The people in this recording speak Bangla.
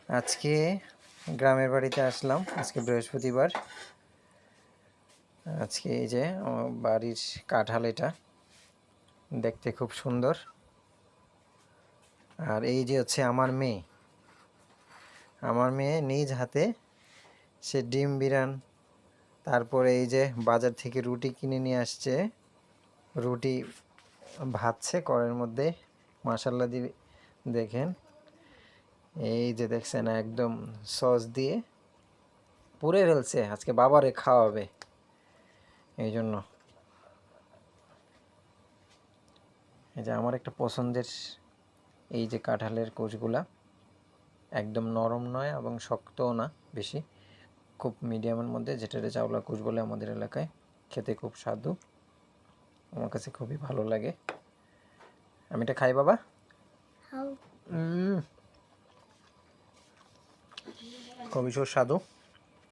আজকে গ্রামের বাড়িতে আসলাম। আজকে বৃহস্পতিবার। আজকে এই যে আমার বাড়ির কাঁঠাল, এটা দেখতে খুব সুন্দর। আর এই যে হচ্ছে আমার মেয়ে নিজ হাতে সে ডিম বিরান, তারপরে এই যে বাজার থেকে রুটি কিনে নিয়ে আসছে, রুটি ভাজছে কড়াইয়ের মধ্যে মাশাল্লাহ দিয়ে। দেখেন, এই যে দেখছেন একদম সস দিয়ে পুড়ে ফেলছে, আজকে বাবারে খাওয়াবে এই জন্য। এই যে আমার একটা পছন্দের এই যে কাঁঠালের কোষগুলা, একদম নরম নয় এবং শক্তও না বেশি, খুব মিডিয়ামের মধ্যে, যেটা চাওলা কুশ বলে আমাদের এলাকায়। খেতে খুব স্বাদু, আমার কাছে খুবই ভালো লাগে। আমি এটা খাই বাবা। খুবই সুস্বাদু।